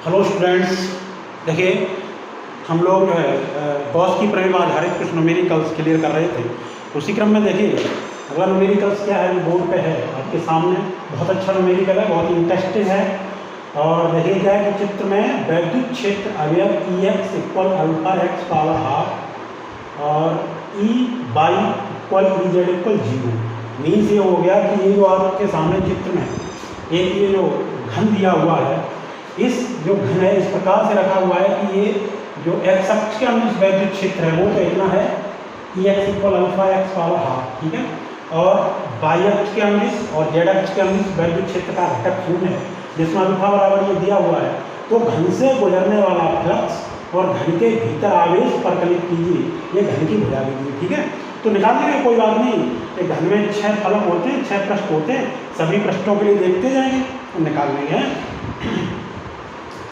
Hello students, देखिए हम लोग जो है गॉस की प्रमेय पर आधारित कुछ न्यूमेरिकल्स क्लियर कर रहे थे। उसी क्रम में देखिए अगला न्यूमेरिकल्स क्या है, बोर्ड पे है आपके सामने। बहुत अच्छा न्यूमेरिकल है, बहुत इंटरेस्टिंग है। और देखिए क्या है कि चित्र में वैद्युत क्षेत्र अवयव Ex equal alpha x power half और E/E z इक्वल 0। मीन्स ये हो गया कि ये जो आपके सामने चित्र में एक ये जो घन दिया हुआ है, इस जो घन है इस प्रकार से रखा हुआ है कि ये जो एक्स अक्ष के अनुसार वैद्युत क्षेत्र है वो तो इतना है Ex equal alpha x power half, ठीक है। और वाई अक्ष के अनुसार और जेड अक्ष के अनुसार वैद्युत क्षेत्र का घटक शून्य है, जिसमें अल्फा बराबर ये दिया हुआ है। तो घन से गुजरने वाला फ्लक्स और घन के भीतर आवेश परिकलित कीजिए, ये घन की भुजा लीजिए, ठीक है। तो निकाल लेंगे, कोई बात नहीं। घन में 6 फलक होते हैं, 6 पृष्ठ होते हैं, सभी पृष्ठों के लिए देखते जाएंगे तो निकाल लेंगे।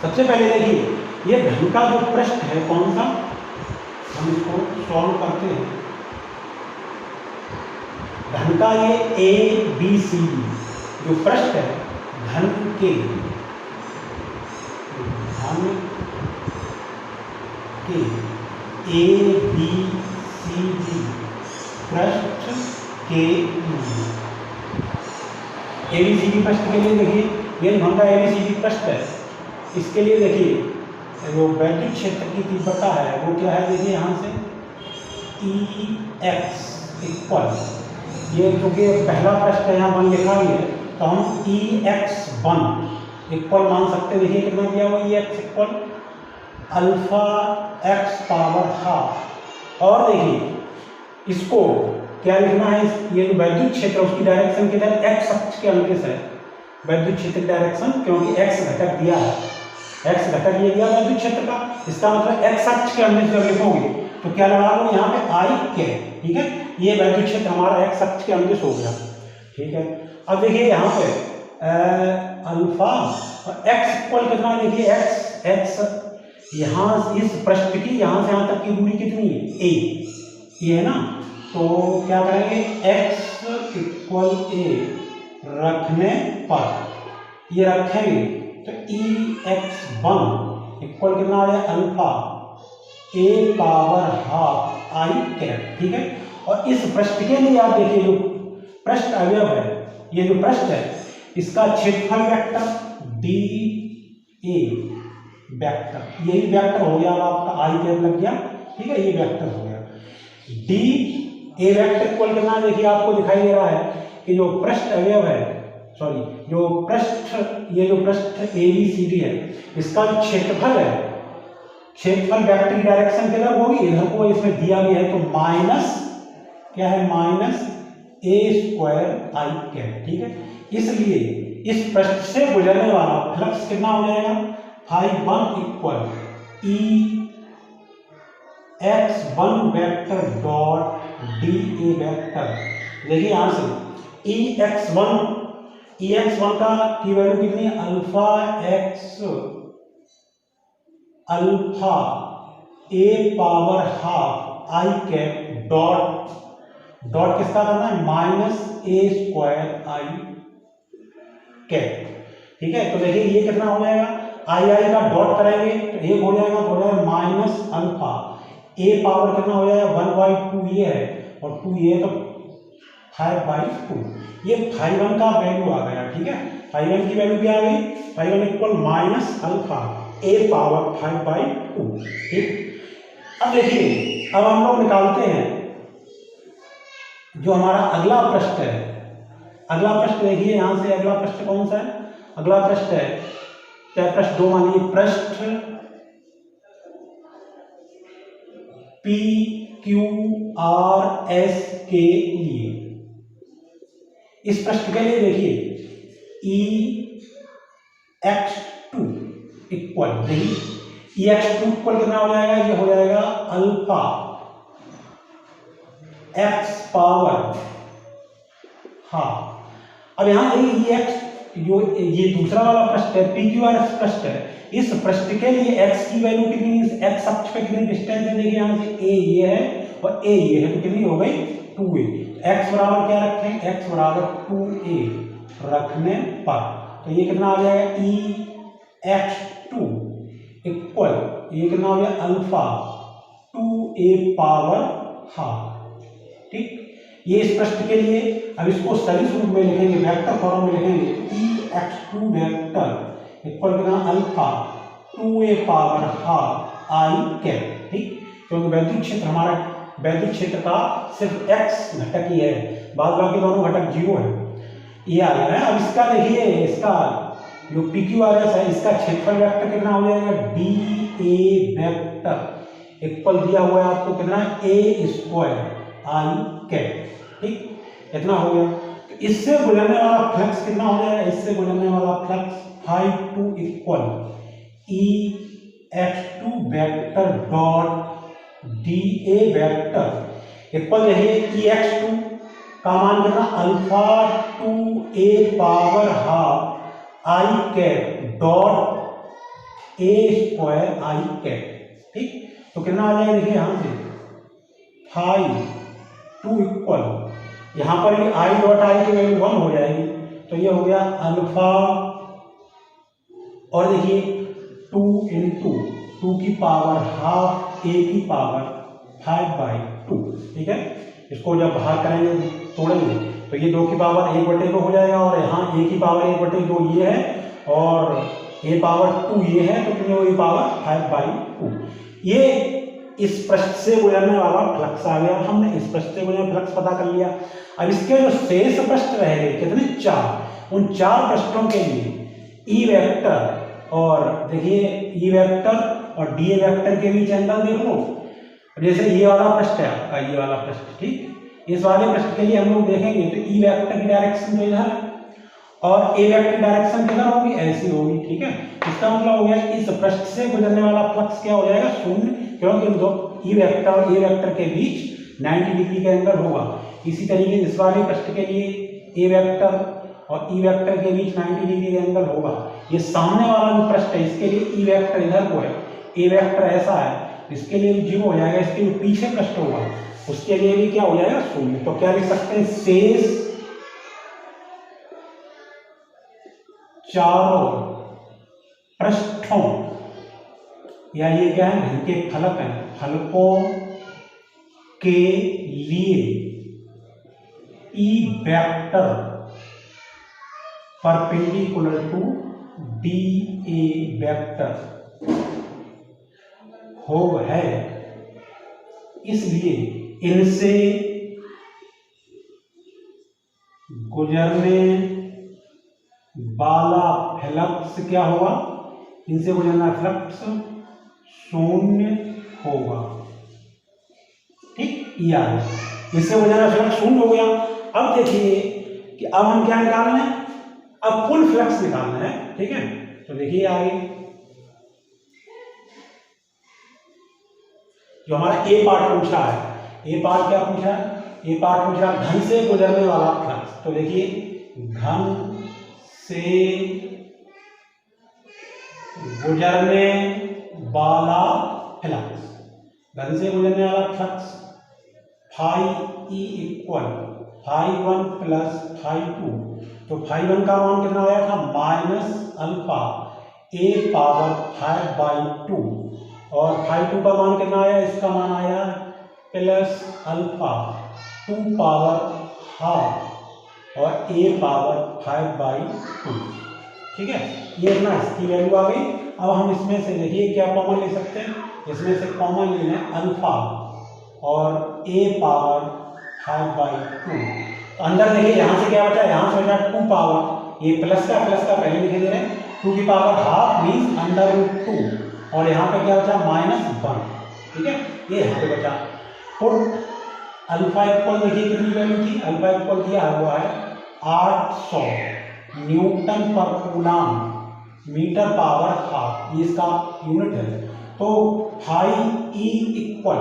सबसे पहले देखिए ये घन का जो पृष्ठ है कौन सा, हम इसको सॉल्व करते हैं। घन का ये ABCD जो पृष्ठ है घन के ABCD पृष्ठ के ABCD पृष्ठ के लिए देखिए ये घन का ABCD पृष्ठ है। इसके लिए देखिए जो वैद्युत क्षेत्र की तीव्रता है वो क्या है, देखिए यहाँ से Ex इक्वल, ये क्योंकि पहला पृष्ठ है यहाँ 1 लिखा ही है तो हम Ex1 इक्वल मान सकते हैं। देखिए कितना दिया हुआ Ex equal alpha x power half. और देखिए इसको क्या लिखना है, ये जो वैद्युत क्षेत्र उसकी डायरेक्शन किधर, एक्स अक्ष के अनुसार है वैद्युत क्षेत्र डायरेक्शन, क्योंकि एक्स घटक दिया है, एक्स घटक ये दिया वैद्युत क्षेत्र का। इसका मतलब एक्स अक्ष के अनुसार जब लिखोगे तो क्या लगा लो यहाँ पे आई के, ठीक है। ये वैद्युत क्षेत्र हमारा एक्स अक्ष के अनुसार हो गया, ठीक है। अब देखिए यहाँ पे अल्फा और एक्स इक्वल कितना, देखिए एक्स यहाँ इस पृष्ठ की यहाँ से यहाँ तक की दूरी कितनी है, a, ये है ना। तो क्या करेंगे, x इक्वल a रखने पर ये रखेंगे तो Ex1 इक्वल कितना आ जाए alpha a power half I cap, ठीक है। और इस पृष्ठ के लिए आप देखिए जो पृष्ठ अवयव है, ये जो पृष्ठ है इसका क्षेत्रफल वेक्टर dA वेक्टर, यही वेक्टर हो गया आपका आई कैप लग गया, ठीक है। ये वेक्टर हो गया dA वेक्टर इक्वल कितना, देखिए आपको दिखाई दे रहा है कि जो पृष्ठ अवयव है, सॉरी जो पृष्ठ, ये जो पृष्ठ ABCD है इसका जो क्षेत्रफल है, क्षेत्रफल वेक्टर की डायरेक्शन किधर होगी, इधर को इसमें दिया भी है। तो माइनस क्या है, माइनस a² आई कैप, ठीक है। इसलिए इस पृष्ठ से गुजरने वाला फ्लक्स कितना हो जाएगा, I1 equal Ex1 vector dot dA vector. देखिए यहां से Ex1 का की वैल्यू कितनी है, alpha x alpha a power half I cap dot किसका करना है, माइनस a² आई कैप, ठीक है। तो देखिए ये कितना हो जाएगा, आई का डॉट करेंगे तो एक हो जाएगा, तो हो जाएगा माइनस अल्फा a पावर कितना हो जाएगा 1/2 ये है और 2 ये तो 5/2, ये φ1 का वैल्यू आ गया, ठीक है। φ1 की वैल्यू क्या आ गई, φ1 equal minus alpha a power 5/2, ठीक। अब देखिए अब हम लोग निकालते हैं जो हमारा अगला पृष्ठ है। अगला पृष्ठ देखिए यहाँ से अगला पृष्ठ कौन सा है, अगला पृष्ठ है क्या, पृष्ठ 2 मानिए, पृष्ठ PQRS के लिए। इस पृष्ठ के लिए देखिए Ex2 इक्वल, देखिए Ex2 इक्वल कितना हो जाएगा, ये हो जाएगा अल्फा एक्स पावर हाफ। अब यहाँ Ex जो ये दूसरा वाला पृष्ठ है PQRS पृष्ठ है, इस पृष्ठ के लिए x की वैल्यू कितनी, x अक्ष पे कितनी डिस्टेंस है, देखिए यहाँ से a ये है और a ये है, तो कितनी हो गई 2a। x बराबर क्या रखें, x बराबर 2a रखने पर तो ये कितना आ जाएगा Ex2 इक्वल ये कितना हो गया अल्फा 2a पावर हाफ। ठीक, ये इस प्रश्न के लिए। अब इसको सदिश रूप में लिखेंगे, वेक्टर फॉर्म में लिखेंगे, ex2 वेक्टर इक्वल कितना alpha 2a power half I cap. ठीक, क्योंकि वैद्युत क्षेत्र हमारा वैद्युत क्षेत्र का सिर्फ x घटक ही है, बाद बाकी दोनों घटक 0 है। ये आ गया है। अब इसका देखिए, इसका जो PQRS है, इसका क्षेत्रफल वेक्टर कितना हो जाएगा dA वेक्टर इक्वल दिया हुआ है आपको कितना a स्क्वायर आई कैप। ठीक, इतना हो गया। तो इससे गुजरने वाला फ्लक्स कितना हो जाएगा, इससे गुजरने वाला flux φ2 equal ex2 vector dot dA vector equal देखिए ex2 का मान कितना alpha 2a power half I cap dot a square I cap. ठीक, तो कितना आ जाएगा देखिए यहां से φ2 इक्वल यहां पर ये i डॉट आई की वैल्यू 1 हो जाएगी, तो ये हो गया अल्फा और देखिए 2 इंटू 2 की पावर हाफ a की पावर 5/2। ठीक है, इसको जब बाहर करेंगे तोड़ेंगे तो ये 2 की पावर 1/2 हो जाएगा और यहाँ a की पावर 1/2 ये है और a पावर 2 ये है, तो कितनी होगी पावर 5/2। ये इस पृष्ठ से गुजरने वाला फ्लक्स आ गया। हमने इस पृष्ठ से गुजरने फ्लक्स पता कर लिया। अब इसके जो शेष पृष्ठ रह गए कितने 4, उन 4 पृष्ठों के लिए ई वेक्टर और देखिए ई वेक्टर और डी वेक्टर के बीच एंगल देख लो। जैसे ये वाला पृष्ठ है आपका, ये वाला पृष्ठ, ठीक, इस वाले पृष्ठ के लिए हम लोग देखेंगे तो ई वेक्टर की डायरेक्शन जो इधर और ए वेक्टर की डायरेक्शन किधर होगी, ऐसी होगी। ठीक है, इसका मतलब हो गया इस पृष्ठ से गुजरने वाला फ्लक्स क्या हो जाएगा 0, क्योंकि इन दो ई वेक्टर और ए वेक्टर के बीच 90 डिग्री का एंगल होगा। इसी तरीके इस वाले पृष्ठ के लिए ए वेक्टर और ई वेक्टर के बीच 90 डिग्री का एंगल होगा। ये सामने वाला जो पृष्ठ है इसके लिए ई वेक्टर इधर को है, ए वेक्टर ऐसा है, इसके लिए 0 हो जाएगा। इसके जो पीछे पृष्ठ होगा उसके लिए भी क्या हो जाएगा 0। तो क्या लिख सकते हैं, शेष चारों पृष्ठों या ये क्या है घन के फलक हैं, फलकों के लिए E vector perpendicular to D A vector हो है, इसलिए इनसे गुजरने वाला फ्लक्स क्या होगा, इनसे गुजरना फ्लक्स 0 होगा। ठीक, यार इससे गुजरना फ्लक्स 0 हो गया। अब देखिए कि अब हम क्या निकालना है, अब कुल फ्लक्स निकालना है। ठीक है, तो देखिए आगे जो हमारा ए पार्ट पूछा है, ए पार्ट क्या पूछा है, ए पार्ट पूछा घन से गुजरने वाला फ्लक्स। तो देखिए घन से गुजरने वाला फ्लक्स, घन से गुजरने वाला फ्लक्स φe इक्वल φ1 प्लस φ2। तो φ1 का मान कितना आया था माइनस अल्फा a पावर 5/2 और φ2 का मान कितना आया, इसका मान आया प्लस अल्फा 2 पावर हाफ और a पावर 5/2। ठीक है, ये ना इसकी वैल्यू आ गई। अब हम इसमें से देखिए क्या कॉमन ले सकते हैं, इसमें से कॉमन ले लें अल्फा और a पावर 5/2। तो अंदर देखिए यहाँ से क्या बचा, यहाँ से बचा 2 पावर, ये प्लस का पहले लिखे दे रहे हैं, 2 की पावर हाफ मीन्स √2 और यहाँ पे क्या बचा -1। ठीक है, ये यहाँ पे बचा। पुट अल्फा इक्वल देखिए कितनी वैल्यू थी, अल्फा इक्वल दिया हुआ है 800 न्यूटन पर कूलम मीटर पावर हाफ, ये इसका यूनिट है। तो φe इक्वल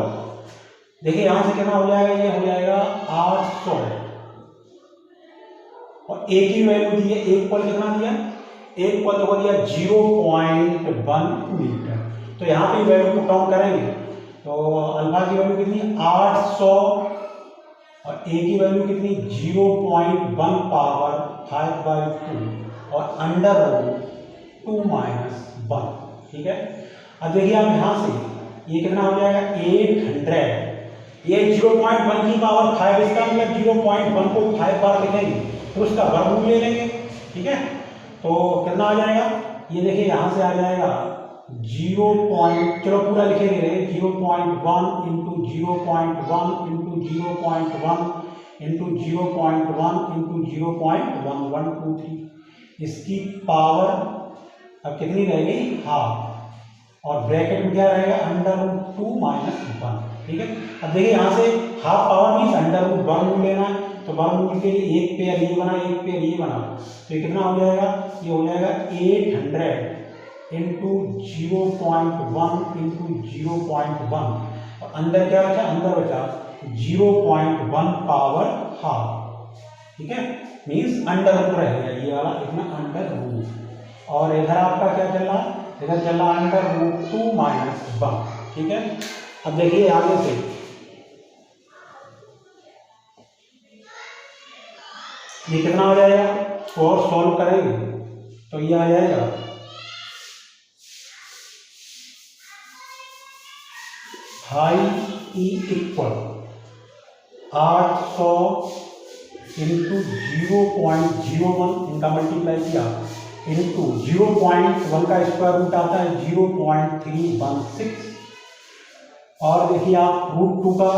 देखिए यहां से कितना हो जाएगा, ये हो जाएगा 800 और ए की वैल्यू दी है, एक पर कितना दिया, एक पर देखो दिया 0.1 मीटर। तो यहाँ पे वैल्यू को काउंट करेंगे तो अल्फा की वैल्यू कितनी 800 और ए की वैल्यू कितनी 0.1 पावर 5/2 और √2 - 1। ठीक है। अब देखिए आप यहाँ से ये कितना हो जाएगा 800, ये 0.1 की पावर 5, इसका मतलब 0.1 को 5 बार लिखेंगे तो उसका वर्गमूल ले लेंगे, ठीक है। तो कितना आ जाएगा, ये देखिए यहाँ से आ जाएगा 0. चलो पूरा लिखे दे रहे 0.1 इंटू 0.1 इंटू 0.1 इंटू 0.1 इंटू 0.1123, इसकी पावर अब कितनी रहेगी, हाफ, और ब्रैकेट में क्या रहेगा √2 - 1, ठीक है। अब देखिए यहाँ से हाफ पावर मीन्स √1 वर्गमूल लेना है, तो वर्गमूल के लिए एक पेयर ये बना, एक पेयर ये बना, तो ये कितना हो जाएगा, ये हो जाएगा 800 इंटू 0.1 इंटू 0.1, और अंदर क्या बचा, अंदर बचा 0.1 पावर हाफ, ठीक है, मीन्स √2 रहेगा ये वाला, इतना √2, और इधर आपका क्या चल रहा है, इधर चल रहा √2 - 1, ठीक है। अब देखिए आगे से ये कितना हो जाएगा, और सॉल्व करेंगे तो ये आ जाएगा 5e इक्वल 800 इंटू 0.01, इनका मल्टीप्लाई किया इंटू 0.1 का स्क्वायर रूट आता है 0.316, और देखिए आप √2 का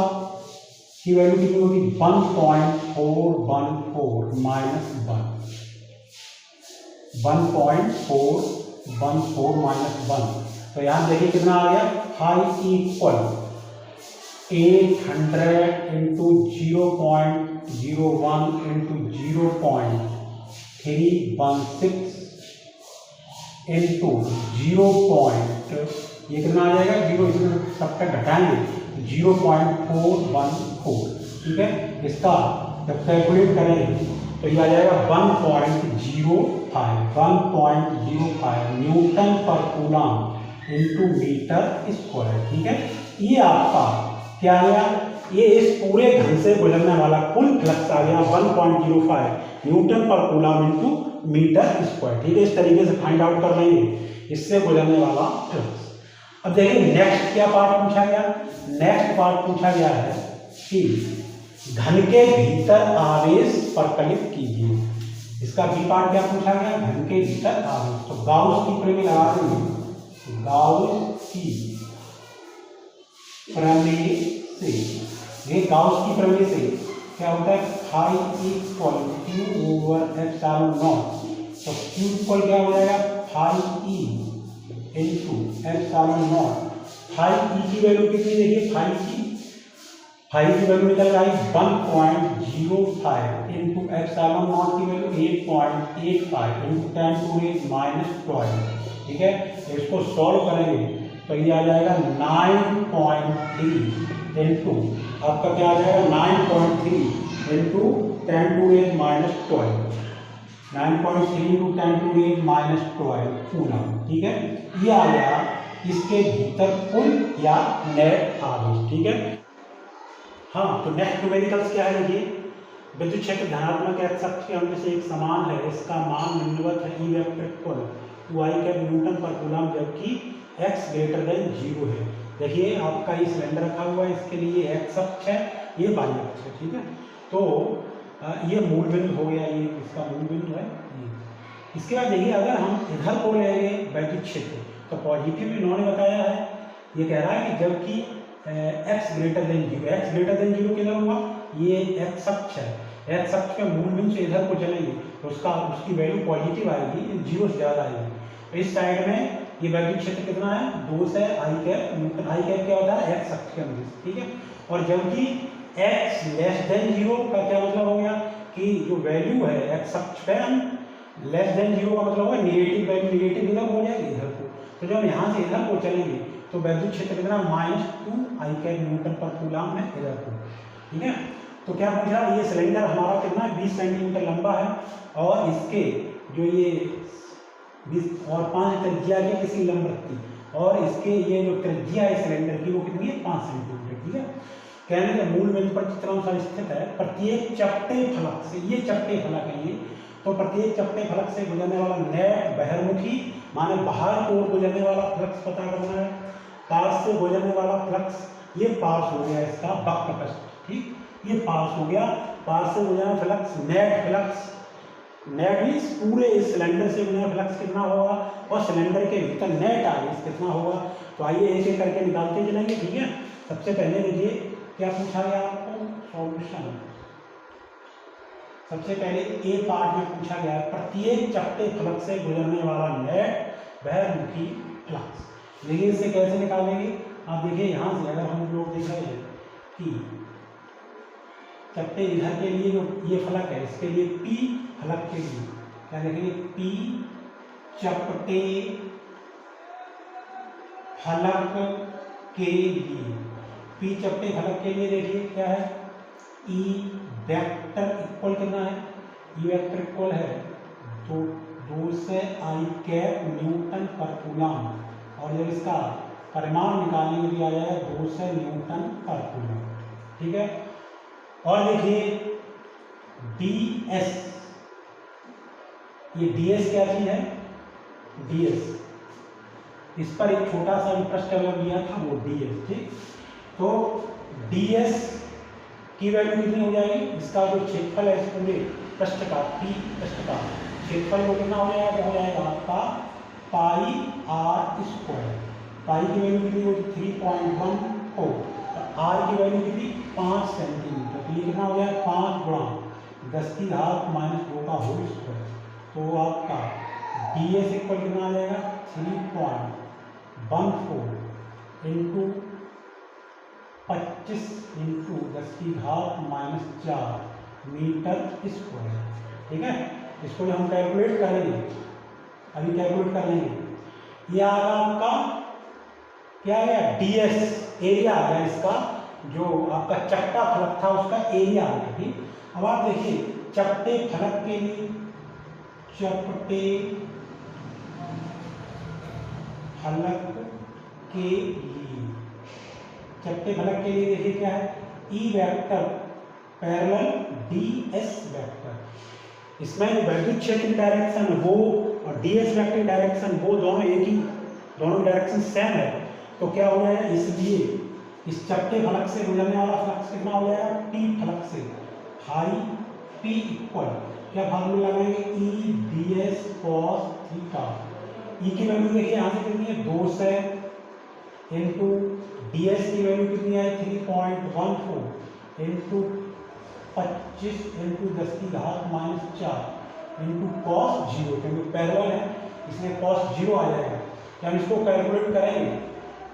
की वैल्यू कितनी होगी 1.414 माइनस 1 तो यहाँ देखिए कितना आ गया, 5 इक्वल 800 इंटू 0.01 इंटू 0.316 इंटू 0. ये कितना आ जाएगा, 0 इसमें सब तक घटाएंगे 0.414, ठीक है। इसका जब कैलकुलेट करेंगे तो ये आ जाएगा 1.05 न्यूटन पर कूलम इंटू मीटर स्क्वायर, ठीक है। ये आपका क्या आया, ये इस पूरे घन से गुजरने वाला कुल फ्लक्स आ गया 1.05 न्यूटन पर कूलम इंटू मीटर स्क्वायर, ठीक है। इस तरीके से फाइंड आउट कर लेंगे इससे गुजरने वाला फ्लक्स। अब देखिए नेक्स्ट क्या पार्ट पूछा गया, नेक्स्ट पार्ट पूछा गया है कि घन के भीतर आवेश परिकलित कीजिए। इसका बी पार्ट क्या पूछा गया, घन के भीतर आवेश, तो गाउस की प्रमेय लगा देंगे, गाउस की प्रमेय से, ये गाउस की प्रमेय से क्या होता है, फाई इक्वल Q/ε0, तो Q इक्वल क्या हो जाएगा 5e इंटू ε0, 5e की वैल्यू कितनी देखिए, 5 की वैल्यू निकल आई 1.05 इंटू ε0 की वैल्यू 8.85 इंटू 10⁻⁻12, ठीक है। इसको सॉल्व करेंगे तो ये आ जाएगा 9.3 इंटू आपका क्या आ जाएगा 9.3 इंटू 10⁻⁻12, 9.3 इंटू 10⁻⁻12 कूलम, ठीक है। ये आ गया इसके भीतर कुल या नेट आवेश, ठीक है। हाँ, तो नेक्स्ट न्यूमेरिकल्स क्या है, देखिए विद्युत क्षेत्र धनात्मक एक्स अक्ष के अंक से एक समान है, इसका मान निम्नवत है, E vector equal 2i cap Newton पर कूलम, जबकि x ग्रेटर देन 0 है। देखिए आपका ये सिलेंडर रखा हुआ है, इसके लिए एक्स अक्ष है, ये वाई अक्ष है, ठीक है। तो ये मूल बिंदु हो गया, ये इसका मूल बिंदु है ये। इसके बाद देखिए अगर हम इधर को लेंगे वैद्युत क्षेत्र, तो पॉजिटिव इन्होंने बताया है, ये कह रहा है कि जबकि x ग्रेटर देन 0 किधर हुआ, ये x अक्ष है, x अक्ष के मूल बिंदु से इधर को चलेंगे तो उसकी वैल्यू पॉजिटिव आएगी, 0 से ज़्यादा आएगी। तो इस साइड में ये वैद्युत क्षेत्र कितना है, 2 से i cap Newton, i cap क्या होता है x अक्ष के अंदर, ठीक है। और जबकि x लेस देन 0 का क्या मतलब हो गया कि जो वैल्यू है x अक्ष पे लेस देन 0 का मतलब होगा नेगेटिव वैल्यू, नेगेटिव इधर हो जाएगी इधर को, तो जब यहाँ से इधर को चलेंगे तो वैद्युत क्षेत्र कितना -2i कैप न्यूटन पर कूलम में इधर को, ठीक है। तो क्या पूछा, ये सिलेंडर हमारा कितना 20 सेंटीमीटर लंबा है, और इसके जो ये 20 और 5 त्रिज्या की किसी लंबवृत्ति, और इसके ये जो त्रिज्या है सिलेंडर की वो कितनी है 5 सेंटीमीटर, ठीक है। कहने के मूल बिंदु पर चित्रानुसार स्थित है, प्रत्येक चपटे फलक से, ये चपटे फलक है ये, तो प्रत्येक चपटे फलक से गुजरने वाला नेट बहिर्मुखी माने बाहर की ओर गुजरने वाला फ्लक्स पता करना है, पास से गुजरने वाला फ्लक्स, ये पास हो गया इसका बक कैपेसिटी, ठीक, ये पास हो गया, पास से गुजरना flux, net flux, net means पूरे इस सिलेंडर से गुजरना फ्लक्स कितना होगा, और सिलेंडर के भीतर नेट आगे कितना होगा। तो आइए एक एक करके निकालते चलेंगे, ठीक है। सबसे पहले देखिए क्या पूछा गया आपको, सॉल्यूशन। सबसे पहले ए पार्ट में पूछा गया प्रत्येक चपटे फ्लक्स से गुजरने वाला नेट बहिर्मुखी फ्लक्स। देखिए इससे कैसे निकालेंगे, आप देखिए यहाँ से अगर हम लोग देख रहे हैं कि चपटे इधर के लिए जो ये फलक है, इसके लिए पी फलक के लिए क्या देखेंगे, पी चपटे फलक के लिए, पी चपटे फलक के लिए देखिए क्या है, ई वेक्टर इक्वल कितना है, ई वेक्टर इक्वल है तो 2 से आई कैप न्यूटन पर कूलम, और जब इसका परिमाण निकालने के लिए आ जाएगा 2 से न्यूटन पर कूलम, ठीक है। और देखिए डी एस, ये डी एस क्या चीज है, डी एस, इस पर एक छोटा सा पृष्ठ अवयव दिया था वो डी एस, ठीक। तो डी एस की वैल्यू कितनी हो जाएगी, इसका जो क्षेत्रफल है इस पूरे पृष्ठ का, पी पृष्ठ का क्षेत्रफल वो कितना हो जाएगा, हो जाएगा आपका पाई आर स्क्वायर। पाई की वैल्यू कितनी होगी 3.14, आर की वैल्यू कितनी 5 सेंटीमीटर, तो ये कितना हो जाएगा 5 गुणा 10 की घात -2 का होल स्क्वायर। तो आपका डी एस इक्वल कितना आ जाएगा 3.14 इंटू 25 इंटू 10 की घात -4 मीटर स्क्वायर, ठीक है। इसको हम कैलकुलेट करेंगे, अभी कैलकुलेट कर लेंगे। ये आ गया आपका क्या आ गया, डी एस एरिया आ गया, इसका जो आपका चपटा फलक था उसका एरिया आ गया, ठीक। अब आप देखिए चपटे फलक के लिए, चपटे फलक के लिए, चपटे फलक के लिए देखिए क्या है, E vector parallel D S vector, इसमें वैद्युत क्षेत्र की डायरेक्शन वो और डी एस वेक्टर डायरेक्शन वो दोनों एक ही, दोनों डायरेक्शन सेम है। तो क्या हो जाएगा, इसलिए इस चपटे फलक से गुजरने वाला फ्लक्स कितना हो जाएगा, टी फलक से हाई पी इक्वल क्या फार्मूला लगाएंगे, E D S cos theta. E की वैल्यू देखिए यहाँ से कितनी है 2 से इंटू डी एस की वैल्यू कितनी है 3.14 इंटू 25 इंटू 10 की घात -4 इंटू कॉस 0, क्योंकि पैरेलल है इसलिए कॉस 0 आ जाएगा। तो हम इसको कैलकुलेट करेंगे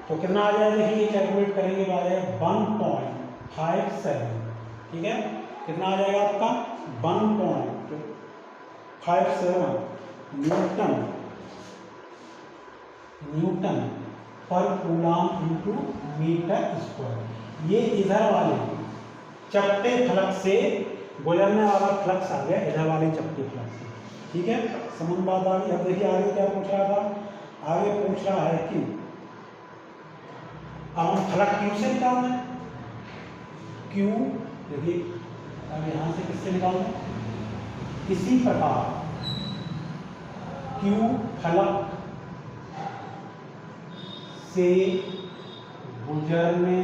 तो कितना आ जाएगा, देखिए कैलकुलेट करेंगे तो आ जाएगा 1.57, ठीक है। कितना आ जाएगा आपका 1.57 न्यूटन पर कूलम इंटू मीटर स्क्वायर। ये इधर वाले चपटे फलक से गुजरने वाला फ्लक्स आ गया, इधर वाले चपटे फ्लक्स से, ठीक है। समझ बात आ गई। अब देखिए आगे क्या पूछ रहा था, आगे पूछ रहा है कि अब हम फलक क्यू से निकालना है, क्यू देखिए अब यहाँ से किससे निकालना है, इसी प्रकार क्यू फलक से गुजरने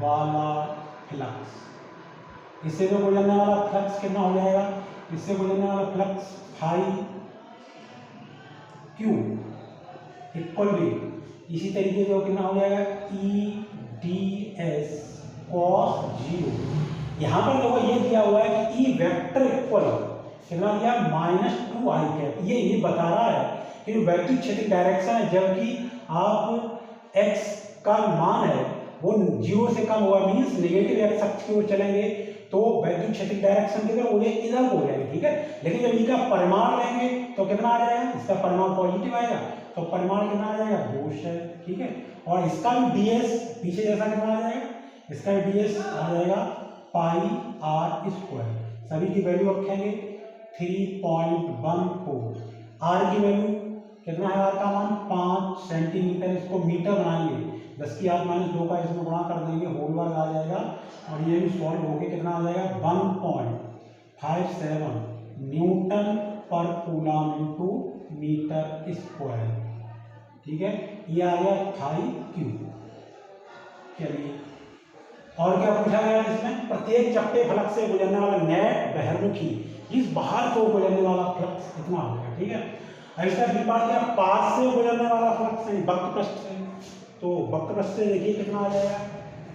वाला फ्लक्स, इससे जो गुजरने वाला फ्लक्स कितना हो जाएगा, इससे गुजरने वाला फ्लक्स फाई क्यू इक्वल भी इसी तरीके से कितना हो जाएगा ई डी एस कॉस 0। यहाँ पर देखो ये दिया हुआ है कि ई वेक्टर इक्वल कितना दिया -2 आई कैप। ये बता रहा है कि जो वैद्युत क्षेत्र डायरेक्शन है, जबकि आप x का मान है वो 0 से कम हुआ, मीन्स नेगेटिव एक्स अक्ष की ओर चलेंगे तो वैद्युत क्षेत्र डायरेक्शन किधर हो जाएगी, इधर हो जाएगी, ठीक है। लेकिन जब इसका परिमाण लेंगे तो कितना आ जाएगा, इसका परिमाण पॉजिटिव आएगा तो परिमाण कितना आ जाएगा 2 है, ठीक है। और इसका भी ds पीछे जैसा कितना आ जाएगा, इसका भी ds आ जाएगा पाई आर स्क्वायर। सभी की वैल्यू रखेंगे 3.14, आर की वैल्यू कितना है, आर का मान 5 सेंटीमीटर, इसको मीटर बनाएंगे 10 की घात -2 का इसमें गुणा कर देंगे, होल वर्ग आ जाएगा और ये भी सॉल्व होके कितना आ जाएगा 1.57 न्यूटन पर कूलम इंटू मीटर स्क्वायर। ठीक है, ये आ गया फाई क्यूब। चलिए, और क्या पूछा गया इसमें? प्रत्येक चपटे फलक से गुजरने वाला नेट बहिर्मुखी इस बाहर को गुजरने वाला फ्लक्स इतना हो गया। ठीक है, अब इसका बी पार्ट क्या? पास से गुजरने वाला फ्लक्स है वक्र पृष्ठ से, तो वक्र पृष्ठ से देखिए कितना आ जाएगा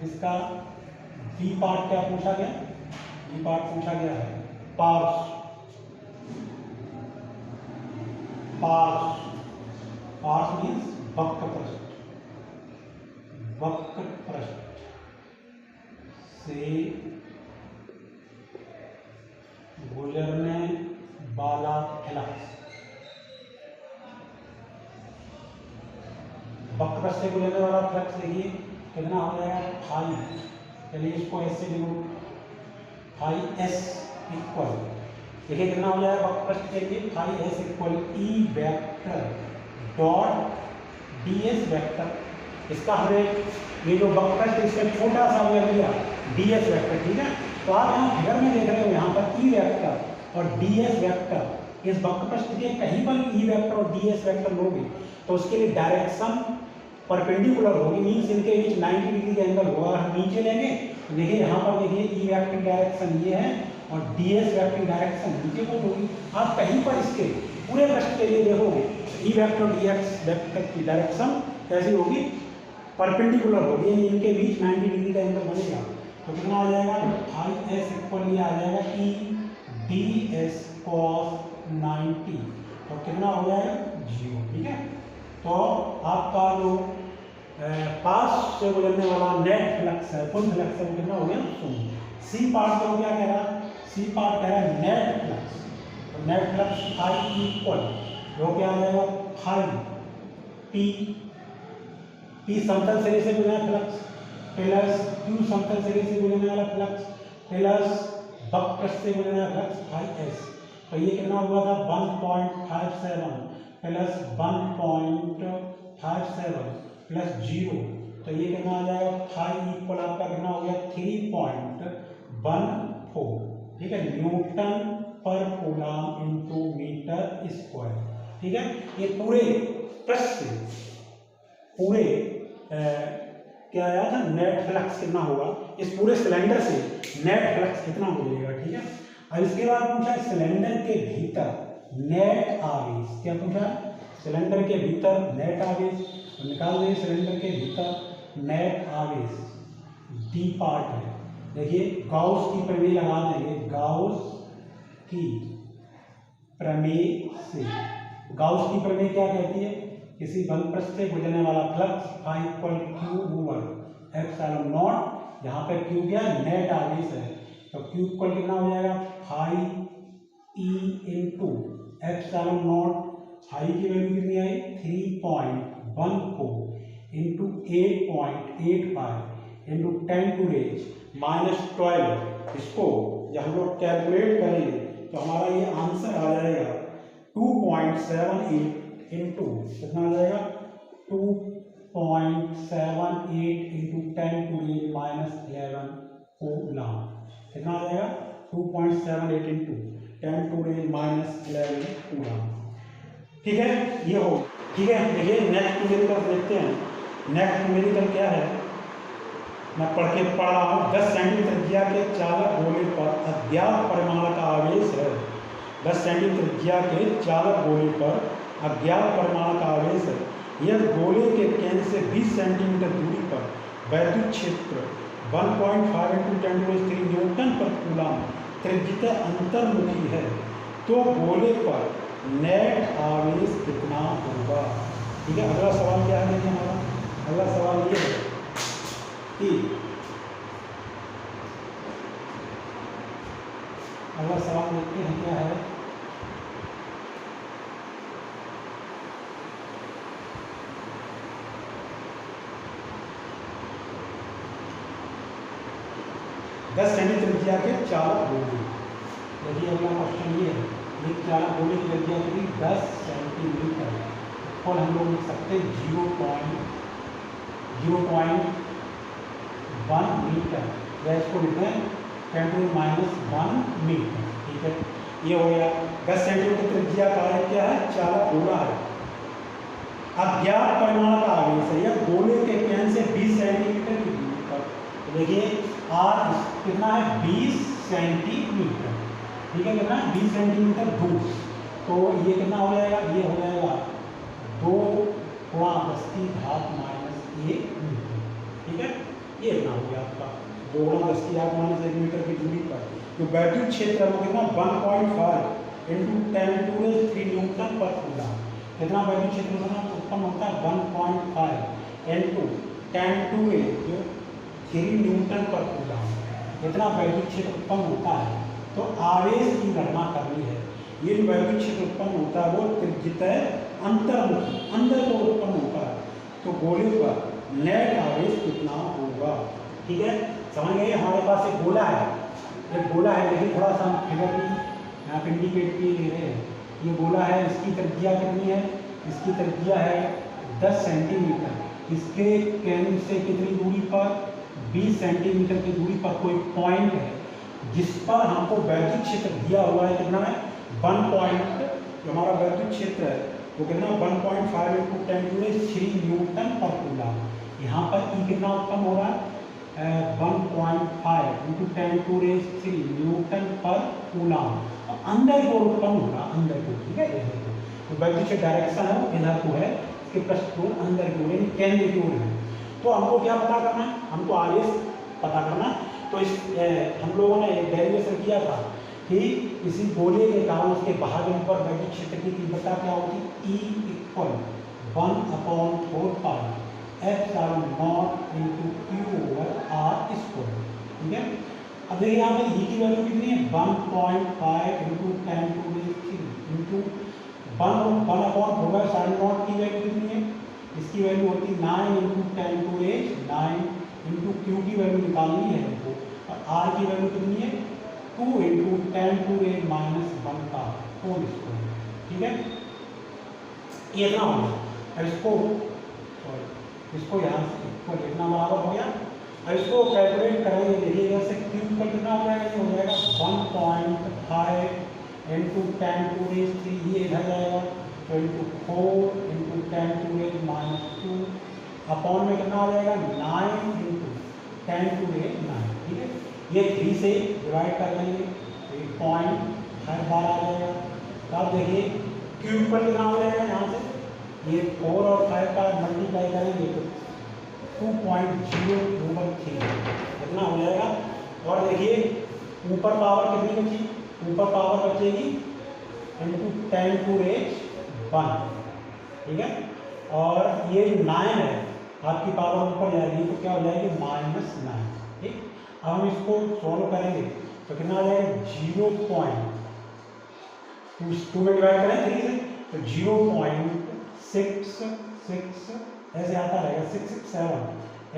इसका बी पार्ट। क्या पूछा गया? बी पार्ट पूछा गया है पार्श। पार्श पार्श मीन्स वक्र पृष्ठ। वक्र पृष्ठ से गुजरने वाला फ्लक्स, वक्र पृष्ठ से गुजरने वाला फ्लक्स देखिए कितना हो जाएगा फाई। चलिए इसको ऐसे लिखो, फाई एस इक्वल, देखिए कितना हो जाएगा वक्र पृष्ठ के लिए? Phi S equal E vector dot D S vector. इसका हमें ये जो वक्र पृष्ठ इसका छोटा सा हो लिया डी एस वेक्टर। ठीक है, तो आप यहाँ फिगर में देख रहे हो यहाँ पर ई वेक्टर और डी एस वेक्टर। इस वक्र पृष्ठ के कहीं पर ई वेक्टर और डी एस वेक्टर लोगे तो उसके लिए डायरेक्शन परपेंडिकुलर होगी, मीन्स इनके बीच 90 डिग्री का एंगल होगा। हम नीचे लेंगे तो देखिए यहाँ पर देखिए ई वेक्टर डायरेक्शन ये है और डी एस वेक्टर डायरेक्शन नीचे को होगी। आप कहीं पर इसके पूरे पृष्ठ के लिए देखोगे ई वेक्टर और डी एक्स वेक्टर की डायरेक्शन कैसी होगी? परपेंडिकुलर होगी, यानी इनके बीच 90 डिग्री का एंगल बनेगा। तो कितना आ जाएगा? फाई एस इक्वल ये आ जाएगा ई डी एस कॉस 90, तो कितना हो जाएगा? 0। ठीक है, तो आपका जो पास से गुजरने वाला नेट फ्लक्स है, कुल फ्लक्स है, वो कितना हो गया? 0। सी पार्ट को क्या कह रहा है? सी पार्ट कह रहा है नेट फ्लक्स। तो नेट फ्लक्स फाई इक्वल जो क्या आ जाएगा? फाई पी, पी समतल सिरे से गुजरने वाला फ्लक्स प्लस क्यू समतल सिरे से गुजरने वाला फ्लक्स प्लस वक्र पृष्ठ से गुजरने वाला फ्लक्स फाई एस। तो ये कितना हुआ था? 1.57 प्लस 1.57 प्लस 0, तो ये कितना आ जाएगा? फाई इक्वल आपका कितना हो गया? 3.14। ठीक है, न्यूटन पर कूलम इनटू मीटर स्क्वायर। ठीक है, ये पूरे पृष्ठ से पूरे क्या आया था? नेट फ्लक्स कितना होगा? इस पूरे सिलेंडर से नेट फ्लक्स कितना हो जाएगा? ठीक है, अब इसके बाद पूछा सिलेंडर के भीतर नेट आवेश। क्या पूछा? सिलेंडर के भीतर नेट आवेश। तो निकाल देंगे सिलेंडर के भीतर नेट आवेश, डी पार्ट है। देखिए गाउस की प्रमेय लगा देंगे, गाउस की प्रमेय से। गाउस की प्रमेय क्या कहती है? किसी बल पृष्ठ से गुजरने वाला flux phi equal Q over epsilon naught, यहाँ पे क्यू क्या नेट आवेश है, तो क्यू इक्वल कितना हो जाएगा? Phi E into epsilon naught. Phi की वैल्यू कितनी आई? 3.14 इंटू 8.85 इंटू 10⁻⁻12। इसको जब हम लोग कैलकुलेट करेंगे तो हमारा ये आंसर आ जाएगा 2.78 इंटू कितना आ जाएगा? 2.78 इंटू 10⁻11 कूलम। कितना आ जाएगा? 2.78 इंटू 10⁻11 कूलम। ठीक है, ये हो। ठीक है, देखिए नेक्स्ट न्यूमेरिकल देखते हैं। नेक्स्ट न्यूमेरिकल क्या है? मैं पढ़ रहा हूँ। 10 सेंटीमीटर त्रिज्या के चालक गोले पर अज्ञात परिमाण का आवेश है। 10 सेंटीमीटर त्रिज्या के चालक गोले पर अज्ञात परिमाण का आवेश है। यदि गोले के केंद्र से 20 सेंटीमीटर दूरी पर वैद्युत क्षेत्र 1.5 × 10⁻³ न्यूटन पर कूलम त्रिज्यता अंतर्मुखी है, तो गोले पर नेट आवेश कितना होगा? ठीक है, अगला सवाल क्या है? देखिए हमारा अगला सवाल ये है कि अगला सवाल देखते हैं क्या है। दस सेंटीमीटर त्रिज्या के चालक गोले। देखिए अगला क्वेश्चन ये है, एक चालक गोले की त्रिज्या की 10 सेंटीमीटर और हम लोग लिख सकते हैं 0.1 मीटर, या इसको लिखते हैं 10⁻⁻1 मीटर। ठीक है, ये हो गया 10 सेंटीमीटर त्रिज्या का आयत क्या है, चालक गोला है। अज्ञात परिमाण का आवेश है, यह गोले के केंद्र से 20 सेंटीमीटर की दूरी पर। तो देखिए आर कितना है, 20 सेंटीमीटर, ठीक है, कितना है 20 सेंटीमीटर दूर। तो ये कितना हो जाएगा, ये हो जाएगा 2 × 10⁻⁻1 मीटर, ठीक है। ये इतना हो गया आपका 2 × 10⁻⁻1 मीटर की दूरी पर जो वैद्युत क्षेत्र है वो कितना 1.5 × 10⁻³ न्यूटन पर कूलम। कितना वैद्युत क्षेत्र उत्पन्न होता है, 1.5 × 10⁻³ न्यूटन पर कूलम। कितना वैद्युत क्षेत्र उत्पन्न होता है, तो आवेश की गणना करनी है। ये जो वैद्युत क्षेत्र उत्पन्न होता है वो त्रिज्यतः अंतर्मुखी अंदर को उत्पन्न होता है, तो गोले पर नेट आवेश कितना होगा, ठीक है। समझ गए, हमारे पास एक गोला है, लेकिन थोड़ा सा फिगर भी यहाँ पे इंडिकेट किए ले रहे हैं। ये गोला है, इसकी त्रिज्या कितनी है, इसकी त्रिज्या है 10 सेंटीमीटर। इसके केंद्र से कितनी दूरी पर, 20 सेंटीमीटर की दूरी पर कोई पॉइंट है जिस पर हमको वैद्युत क्षेत्र दिया हुआ है, कितना है 1 पॉइंट, जो हमारा वैद्युत क्षेत्र है वो कितना 1.5 × 10⁻³ न्यूटन पर कूलम। यहाँ पर ई कितना उत्पन्न हो रहा है, 1.5 × 10⁻³ न्यूटन पर कूलम। अंदर को उत्पन्न होगा, अंदर को, ठीक है। तो वैद्युत क्षेत्र डायरेक्शन है वो इधर को है, इसके पृष्ठ को अंदर की ओर केंद्र की ओर है। तो हमको क्या पता करना है, हमको आवेश पता करना है। तो इस हम लोगों ने एक डेरिवेशन किया था कि किसी गोले के कारण उसके बाहर पर वैद्युत क्षेत्र की तीव्रता क्या होती, E = 1/4π ε0 × Q/r², ठीक है। अब देखिए यहाँ पे E की वैल्यू कितनी है, 1.5 × 10⁻³ × 1/4π की वैल्यू कितनी है, इसकी वैल्यू होती 9 × 10⁻9 × Q की वैल्यू निकालनी है हमको, और R की वैल्यू कितनी है 2 × 10⁻⁻1 का होल स्क्वायर, ठीक है। ये इतना हो गया। अब इसको यहाँ से इसको लिखना बराबर हो गया। अब इसको कैलकुलेट करेंगे, देखिए से क्यूब पर कितना हो जाएगा, ये हो जाएगा 1.5 × 10⁻³ ये इधर जाएगा, तो × 4 × 10⁻⁻2 अपॉन में कितना हो जाएगा 9 × 10⁻⁹, ठीक है। ये 3 से डिवाइड कर लेंगे तो ये पॉइंट हर बार आ जाएगा। तो आप देखिए क्यूब पर कितना हो जाएगा, यहाँ से ये 4 और 5 का मल्टीप्लाई करेंगे तो 2.023 इतना हो जाएगा। और देखिए ऊपर पावर कितनी बची, ऊपर पावर बचेगी × 10⁻1, ठीक है। और ये 9 है आपकी पावर ऊपर जाएगी तो क्या हो जाएगी -9, ठीक। अब हम इसको सॉल्व करेंगे तो कितना आ जाएगा 0.2 में डिवाइड करें 3 से तो 0.666 ऐसे आता रहेगा 667 ×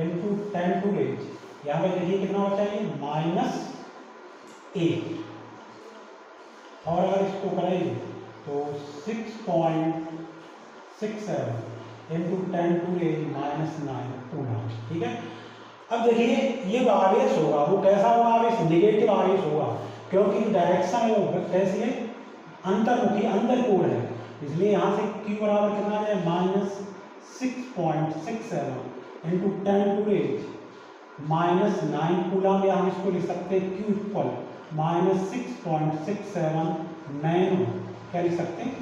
10⁻⁸। यहाँ पे देखिए कितना बचा है -8, और अगर इसको करेंगे तो 6.67 × 10⁻⁹ कूलम, ठीक है। अब देखिए ये जो आवेश होगा वो कैसा होगा, आवेश निगेटिव आवेश होगा, क्योंकि डायरेक्शन है वो कैसी है, अंतर्मुखी अंदर की ओर है, इसलिए यहाँ से Q बराबर कितना है -6.67 × 10⁻⁹ कूलम, या हम इसको लिख सकते हैं Q = -6.67 नैनो, क्या लिख सकते हैं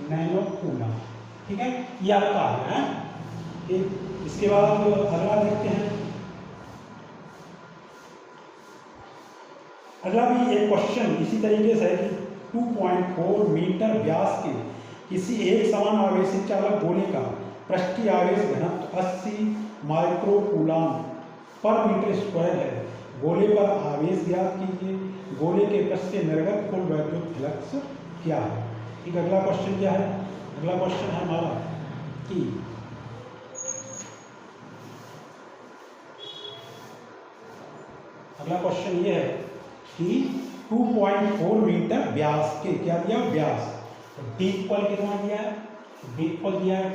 नैनो कूलम, ठीक है। ये आपका आ गया है। इसके बाद अगला देखते हैं। अगला भी एक क्वेश्चन इसी तरीके से है कि 2.4 मीटर व्यास के किसी एक समान आवेशित चालक गोले का पृष्ठीय आवेश घनत्व 80 माइक्रो कूलम पर मीटर स्क्वायर है। गोले पर आवेश ज्ञात कीजिए। गोले के पृष्ठ से निर्गत कुल वैद्युत फ्लक्स क्या है। ठीक, अगला क्वेश्चन क्या है, अगला क्वेश्चन है हमारा कि अगला क्वेश्चन ये है कि 2.4 मीटर व्यास के क्या दिया, व्यास, तो डी इक्वल कितना दिया है, डी इक्वल दिया है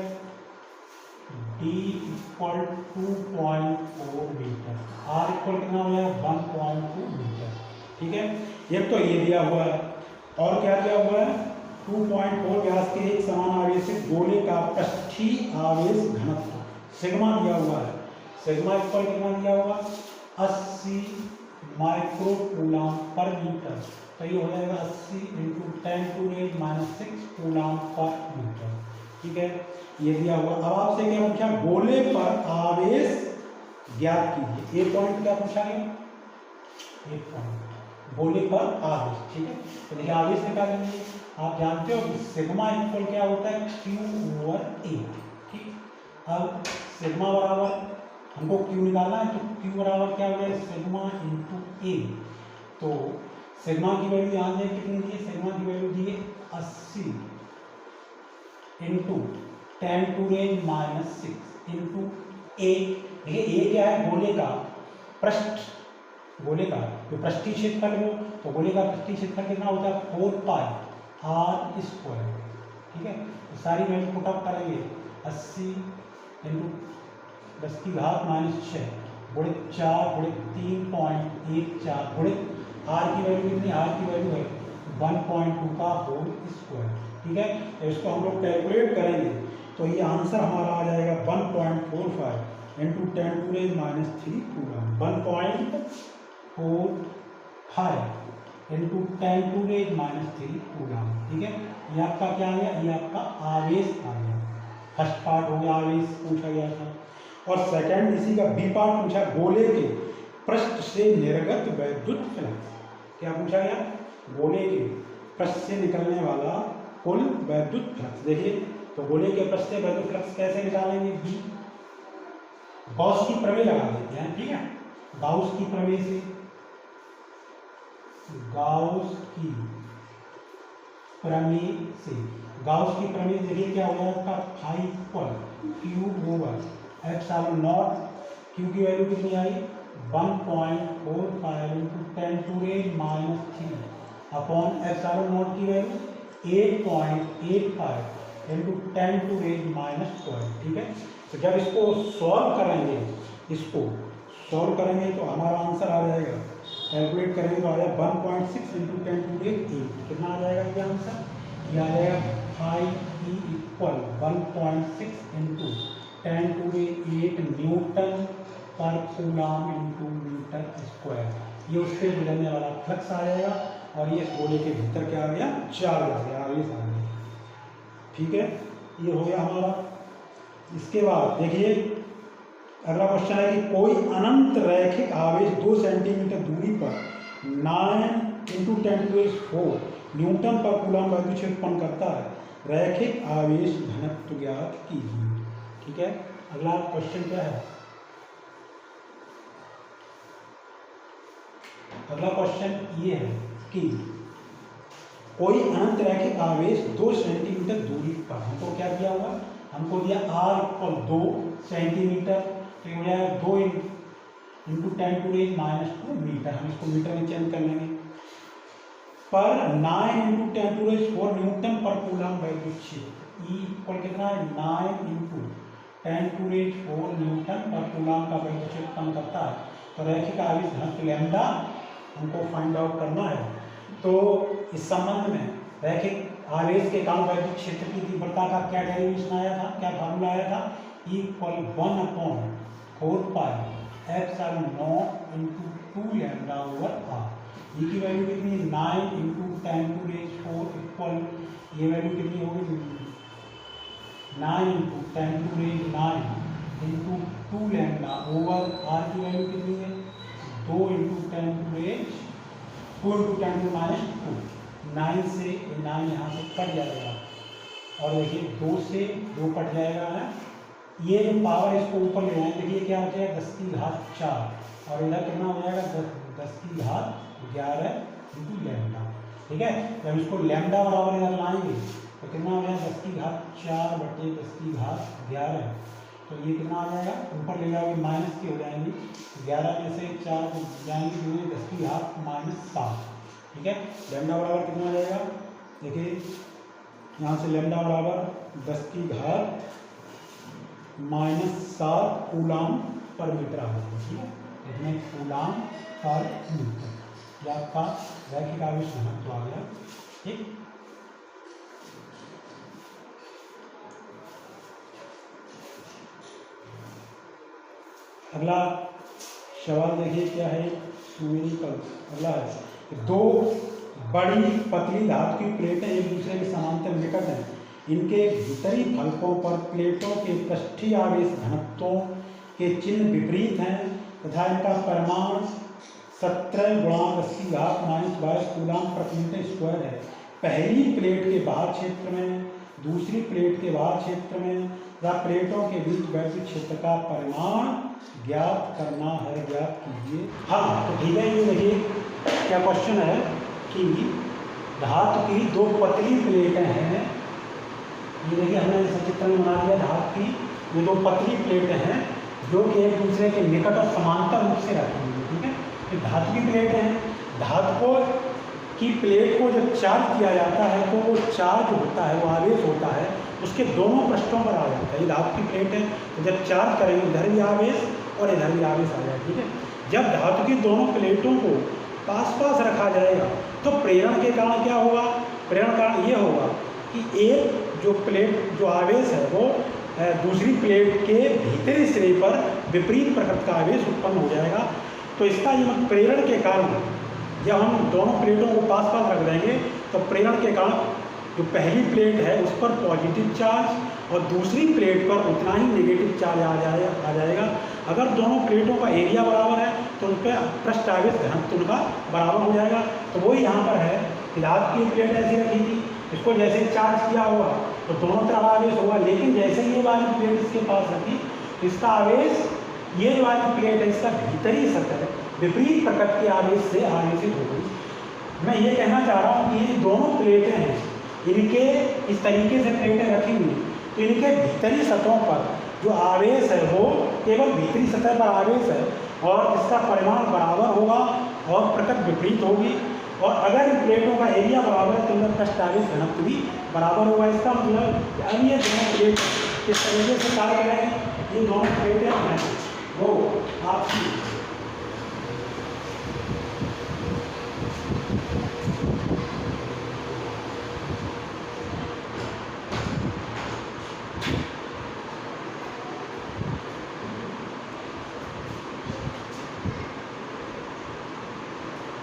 D equal 2.4 metre, R equal कितना हो गया 1.2 मीटर। ठीक है, एक तो ये दिया हुआ है और क्या दिया हुआ है 2.4 व्यास के एक समान आवेशित गोले का पृष्ठीय आवेश घनत्व सिग्मा दिया हुआ है। सिग्मा इक्वल कितना दिया हुआ 80 माइक्रो कूलम पर मीटर। तो ये हो जाएगा 80 × 10⁻⁻⁶ कूलम पर मीटर। ठीक है, ये दिया हुआ। अब आपसे क्या पूछा गोले पर आवेश ज्ञात कीजिए। एक पॉइंट क्या पूछा गया, एक पॉइंट गोले पर आवेश। ठीक है, तो देखिए आवेश निकालेंगे। आप जानते हो कि सिग्मा इक्वल क्या होता है Q/A। ठीक, अब सिग्मा बराबर हमको Q निकालना है, तो Q बराबर क्या हो जाएगा सिग्मा × A। तो सिग्मा की वैल्यू यहाँ से कितनी दी है, सिग्मा की वैल्यू दी है 80 × 10⁻⁻⁶ × A। देखिए A क्या है गोले का पृष्ठ, गोले का जो पृष्ठीय क्षेत्रफल हो, तो गोले का पृष्ठीय क्षेत्रफल कितना होता है 4πr²। ठीक है, तो सारी वैल्यू पुट अप करेंगे 80 × 10⁻⁻⁶ गुणित 4 गुणित 3.14 गुणित r की वैल्यू कितनी, r की वैल्यू है 1.2 का होल स्क्वायर। ठीक है, तो इसको हम लोग कैलकुलेट करेंगे तो ये आंसर हमारा आ जाएगा 1.45 × 10⁻³ कूलम। 1.45 × 10⁻³ कूलम। ठीक है, ये आपका क्या आ गया, ये आपका आवेश आ गया। फर्स्ट पार्ट हो गया आवेश पूछा गया था। और सेकंड इसी का बी पार्ट पूछा गोले के पृष्ठ से निर्गत वैद्युत फ्लक्स। क्या पूछा गया, गोले के पृष्ठ से निकलने वाला कुल वैद्युत फ्लक्स। देखिए तो गोले के पृष्ठ से वैद्युत फ्लक्स कैसे निकालेंगे, बी गॉस की प्रमेय लगा देते हैं। ठीक है, गाउस की प्रमेय से, गाउस की प्रमेय से, गाउस की प्रमेय देखिए क्या हो जाएगा फाई इक्वल Q/ε0। Q की वैल्यू कितनी आई 1.45 × 10⁻³ अपॉन ε0 की वैल्यू 8.85 × 10⁻²। ठीक है, तो जब इसको सॉल्व करेंगे, इसको सॉल्व करेंगे तो हमारा आंसर आ जाएगा, कैलकुलेट करेंगे तो आ जाएगा 1.6 × 10⁸ कितना आ जाएगा ये आंसर, ये आ जाएगा E इक्वल 1.6 × 10⁸ न्यूटन पर कूलम × मीटर स्क्वायर। ये उससे गुजरने वाला फ्लक्स आ जाएगा और ये गोले के भीतर क्या आ गया चार्ज आ गया, आवेश आ गया। ठीक है, ये हो गया हमारा। इसके बाद देखिए अगला क्वेश्चन है कि कोई अनंत रैखिक आवेश 2 सेंटीमीटर दूरी पर 9 × 10⁴ न्यूटन पर कूलम वैद्युत क्षेत्र उत्पन्न करता है, रैखिक आवेश घनत्व ज्ञात कीजिए। ठीक है, अगला क्वेश्चन क्या है, अगला क्वेश्चन ये है कि कोई अनंत रैखिक आवेश 2 सेंटीमीटर दूरी पर, हमको क्या दिया हुआ, हमको दिया r इक्वल 2 सेंटीमीटर, तो हो जाएगा 2 × 10⁻² मीटर। हम इसको मीटर में चेंज कर लेंगे। पर 9 × 10⁴ न्यूटन पर कूलम वैद्युत क्षेत्र E इक्वल कितना है 9 × 10⁴ न्यूटन पर कूलम का वैद्युत क्षेत्र उत्पन्न करता है। तो रैखिक आवेश घनत्व लैम्डा हमको फाइंड आउट करना है। तो इस संबंध में रैखिक आवेश के कारण वैद्युत क्षेत्र की तीव्रता का क्या डेरिवेशन आया था, क्या फार्मूला आया था, E इक्वल 1/4πε0 × 2 λ/r। E की वैल्यू कितनी 9 × 10⁴ इक्वल, ये वैल्यू कितनी होगी 9 × 10⁹ × 2 λ/r की वैल्यू कितनी है 2 × 10⁻²। 9 से 9 यहाँ से कट जाएगा और देखिए 2 से 2 कट जाएगा है। ये जो पावर इसको ऊपर ले आए, देखिए क्या हो जाएगा 10⁴ और इधर कितना हो जाएगा 10⁻11 × लैम्डा। ठीक है, जब इसको लैम्डा बराबर इधर लाएंगे तो कितना हो जाएगा 10⁴/10⁻11। तो ये कितना आ जाएगा, ऊपर ले जाओगे माइनस के हो जाएंगे, 11 में से 4 जाएंगे तो 10⁻⁻7। ठीक है, लैम्डा बराबर कितना आ जाएगा, देखिए यहाँ से लैम्डा बराबर 10⁻⁻7 कूलम पर मीटर आ जाएगा। ठीक है, इसमें कूलम पर मीटर, यह आपका रैखिक आवेश घनत्व आ गया। ठीक। अगला सवाल देखिए क्या है, न्यूमेरिकल। अगला है दो बड़ी पतली धातु की प्लेटें एक दूसरे के समांतर निकट हैं, इनके भीतरी फलकों पर प्लेटों के पृष्ठीय आवेश घनत्वों के चिन्ह विपरीत हैं तथा इनका परिमाण 17×10⁻⁻22 कूलम प्रति मीटर स्क्वायर है। पहली प्लेट के बाहर क्षेत्र में, दूसरी प्लेट के बाहर क्षेत्र में तथा प्लेटों के बीच वैद्युत क्षेत्र का परिमाण ज्ञात करना है, ज्ञात कीजिए। हाँ तो ठीक है, ये देखिए क्या क्वेश्चन है कि धातु की दो पतली प्लेटें हैं, ये देखिए हमने चित्र में बना दिया, धातु की ये दो पतली प्लेटें हैं जो कि एक दूसरे के निकट और समांतर रूप से रखी हुई है। ठीक है, ये धातु की प्लेटें हैं। धातु की प्लेट को जब चार्ज किया जाता है तो वो चार्ज होता है, वो आवेश होता है, उसके दोनों पृष्ठों पर आ जाता है। ये धातु की प्लेट है, तो जब चार्ज करेंगे इधर भी आवेश और इधर भी आवेश आ जाएगा। ठीक है, जब धातु की दोनों प्लेटों को पास पास रखा जाएगा तो प्रेरण के कारण क्या होगा, प्रेरण कारण ये होगा कि एक जो प्लेट जो आवेश है वो दूसरी प्लेट के भीतरी सिरे पर विपरीत प्रकृति का आवेश उत्पन्न हो जाएगा। तो इसका ये मतलब प्रेरण के कारण जब हम दोनों प्लेटों को पास पास रख देंगे तो प्रेरण के कारण जो पहली प्लेट है उस पर पॉजिटिव चार्ज और दूसरी प्लेट पर उतना ही नेगेटिव चार्ज आ जाएगा। अगर दोनों प्लेटों का एरिया बराबर है तो उन पर पृष्ठ आवेश घनत्व उनका बराबर हो जाएगा। तो वही यहाँ पर है कि धातु की प्लेट ऐसी रखी थी, इसको जैसे चार्ज किया होगा तो दोनों तरफ आवेश होगा, लेकिन जैसे ये वाली प्लेट इसके पास रखी इसका आवेश, ये वाली प्लेट है इसका भीतरी सतह विपरीत प्रकृति के आवेश से आवेशित हो गई। मैं ये कहना चाह रहा हूँ कि ये दोनों प्लेटें हैं, इनके इस तरीके से प्लेटें रखी हुई तो इनके भीतरी सतहों पर जो आवेश है वो केवल भीतरी सतह पर आवेश है और इसका परिमाण बराबर होगा और प्रकृति विपरीत होगी। और अगर इन प्लेटों का एरिया बराबर है तो इनका पृष्ठ आवेश घनत्व भी बराबर होगा। इसका मतलब अब ये दोनों प्लेट किस तरीके से कार्य करेंगे, ये दोनों प्लेटें हैं वो आपकी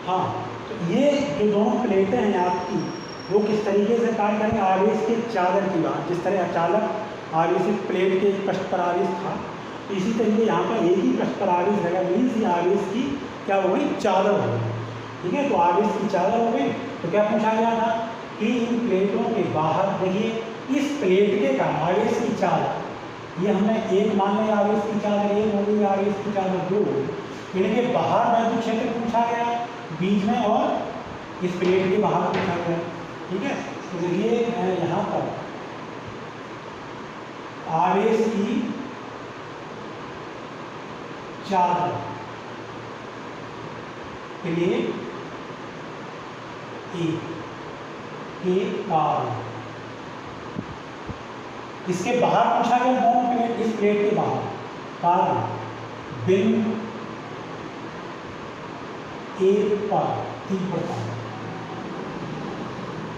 हाँ, तो ये जो दोनों प्लेटें हैं आपकी वो किस तरीके से कार्य करेंगे, आवेश के चादर की बात, जिस तरह अचानक आवेशित प्लेट के पृष्ठ पर आवेश था तो इसी तरीके यहाँ पर एक ही पृष्ठ पर आवेश रहेगा, मीन्स ये आवेश की क्या हो गई, चादर हो गई। ठीक है, तो आवेश की चादर हो गई। तो क्या पूछा गया था कि इन प्लेटों के बाहर देखिए इस प्लेट के कारण आवेश की चादर, ये हमने एक मान लिया आवेश की चादर, एक हो गई आवेश की चादर, दो हो गई। इनके बाहर वैद्युत क्षेत्र पूछा गया बीच में और इस प्लेट के बाहर पूछा गया। ठीक है, तो देखिए यहाँ पर आवेश की चादर प्लेट के कारण, इसके बाहर पूछा गया दोनों प्लेट, इस प्लेट के बाहर कारण बिंदु ए पर तीव्रता,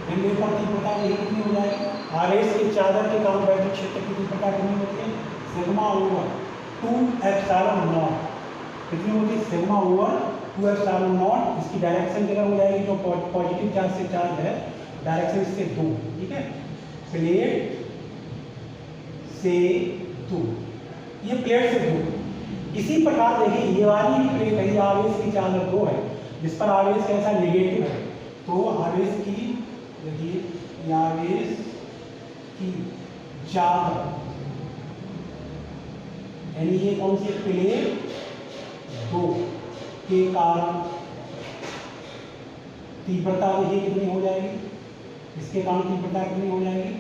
बिंदु ए पर तीव्रता कितनी हो जाएगी, आवेश के चादर के कारण वैद्युत क्षेत्र की तीव्रता कितनी होती है, सिग्मा ओवर 2ε0 कितनी होती है, सिग्मा ओवर 2ε0। इसकी डायरेक्शन किधर हो जाएगी, जो पॉजिटिव चार्ज से चार्ज है डायरेक्शन इससे दो। ठीक है, प्लेट से दो, ये प्लेट से दो। इसी प्रकार देखिए ये वाली प्लेट है, आवेश की चादर दो है जिस पर आवेश कैसा नेगेटिव है, तो आवेश की देखिए आवेश की चादर यानी ये कौन सी प्लेट दो के कारण तीव्रता देखिए कितनी हो जाएगी, इसके कारण तीव्रता कितनी हो जाएगी,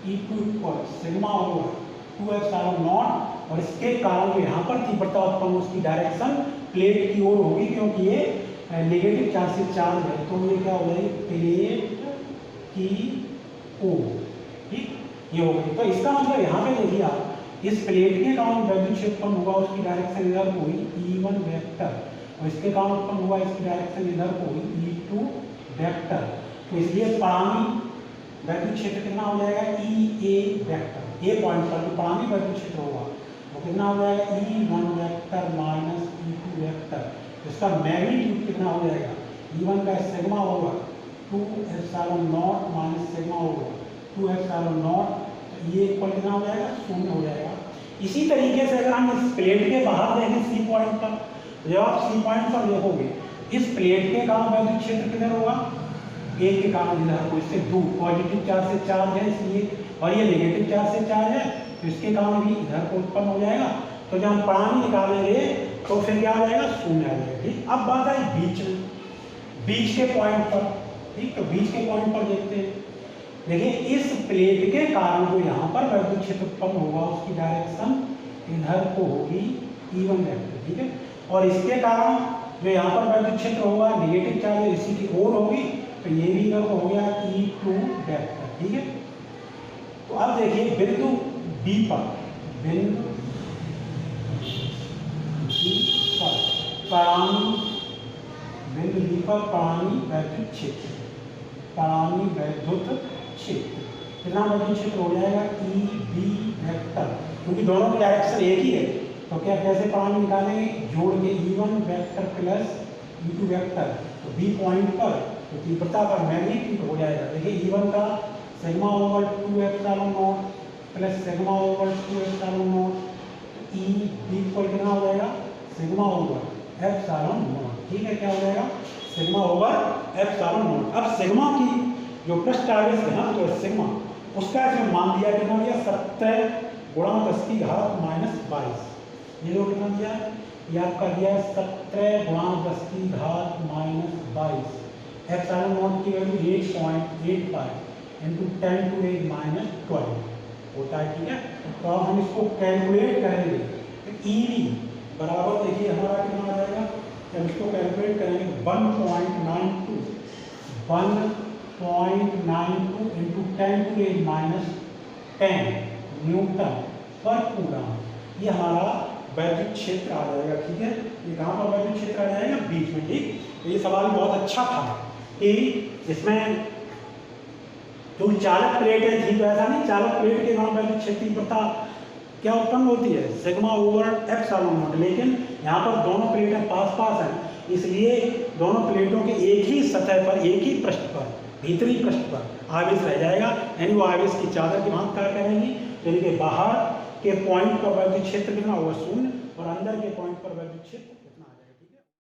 E2 सिग्मा ओवर 2ε0, और इसके कारण जो यहाँ पर तीव्रता उत्पन्न उसकी डायरेक्शन प्लेट की ओर होगी क्योंकि ये नेगेटिव चार्ज से चार्ज है, तो ये क्या हो जाएगी, प्लेट की ओर। ठीक, ये हो गई। तो इसका मतलब यहाँ पे देखिए आप इस प्लेट के कारण वैद्युत क्षेत्र उत्पन्न हुआ उसकी डायरेक्शन इधर को हुई E1 वेक्टर, और इसके कारण उत्पन्न हुआ इसकी डायरेक्शन इधर को हुई E2 वेक्टर। तो इसलिए परामी वैद्युत क्षेत्र कितना हो जाएगा ई ए वेक्टर, ए पॉइंट पर जो परामी वैद्युत क्षेत्र होगा वो कितना हो जाएगा E1 vector minus E2 vector. इसका मैग्नीट्यूड कितना हो जाएगा, E1 का सिग्मा होगा 2 एप्सिलॉन नॉट माइनस सिग्मा होगा 2 एप्सिलॉन नॉट, ये इक्वल कितना हो जाएगा 0 हो जाएगा। इसी तरीके से अगर हम इस प्लेट के बाहर देखें सी पॉइंट पर, जब आप सी पॉइंट पर देखोगे इस प्लेट के कारण वैद्युत क्षेत्र किधर होगा, एक के कारण इधर को, इससे दूर पॉजिटिव चार्ज से चार्ज है इसलिए, और ये नेगेटिव चार्ज से चार्ज है तो इसके कारण भी इधर को उत्पन्न हो जाएगा। तो जब हम परामी निकालेंगे तो फिर क्या आ जाएगा 0 आ जाएगा। ठीक, अब बात आई बीच में, बीच के पॉइंट पर। ठीक, तो बीच के पॉइंट पर देखते हैं, देखिए इस प्लेट के कारण जो यहाँ पर वैद्युत क्षेत्र उत्पन्न होगा उसकी डायरेक्शन इधर को होगी E1 वेक्टर। ठीक है, और इसके कारण जो यहाँ पर वैद्युत क्षेत्र होगा नेगेटिव चार्ज इसी की ओर होगी, तो ये भी इधर को हो गया E2 वेक्टर। ठीक है, तो अब देखिए बिंदु B पर, बिंदु B पर परामी, बिंदु B पर परामी वैद्युत क्षेत्र, परामी वैद्युत क्षेत्र कितना वैद्युत क्षेत्र हो जाएगा EB वेक्टर, क्योंकि दोनों की डायरेक्शन एक ही है। तो क्या कैसे परामी निकालेंगे, जोड़ के E1 vector plus E2 vector, तो B पॉइंट पर तो तीव्रता पर मैग्नीट्यूड हो जाएगा। देखिए E1 का sigma over 2 epsilon not plus sigma over 2 epsilon not, E equal कितना हो जाएगा सिग्मा ओवर एप्सिलॉन नॉट। ठीक है, क्या हो जाएगा सिग्मा ओवर एप्सिलॉन नॉट। अब सिग्मा की जो पृष्ठ आवेश है ना तो सिग्मा, उसका इसमें मान दिया कितना दिया 17 गुणा 10 की घात माइनस 22, ये जो कितना दिया है ये आपका दिया है 17 गुणा 10 की घात माइनस 22। एप्सिलॉन नॉट की value 8.85 into 10 to the minus 12 होता है। ठीक है, तो अब हम इसको कैलकुलेट करेंगे तो EV बराबर देखिए हमारा कितना आ जाएगा, जब इसको कैलकुलेट करेंगे 1.92 into 10 to the minus 10 newton पर कूलम, ये हमारा वैद्युत क्षेत्र आ जाएगा। ठीक है, ये कहाँ पर वैद्युत क्षेत्र आ जाएगा बीच में। ठीक, तो ये सवाल बहुत अच्छा था कि इसमें जो चालक प्लेटें थी तो ऐसा नहीं, चालक प्लेट के कारण वैद्युत क्षेत्र तीव्रता क्या उत्पन्न होती है सिग्मा ओवर एप्सिलॉन नॉट, लेकिन यहाँ पर दोनों प्लेटें पास पास हैं, इसलिए दोनों प्लेटों के एक ही सतह पर, एक ही पृष्ठ पर, भीतरी पृष्ठ पर आवेश रह जाएगा, यानी वो आवेश की चादर की भांति कार्य करेंगी। यानी कि बाहर के पॉइंट पर वैद्युत क्षेत्र कितना होगा 0 और अंदर के पॉइंट पर वैद्युत क्षेत्र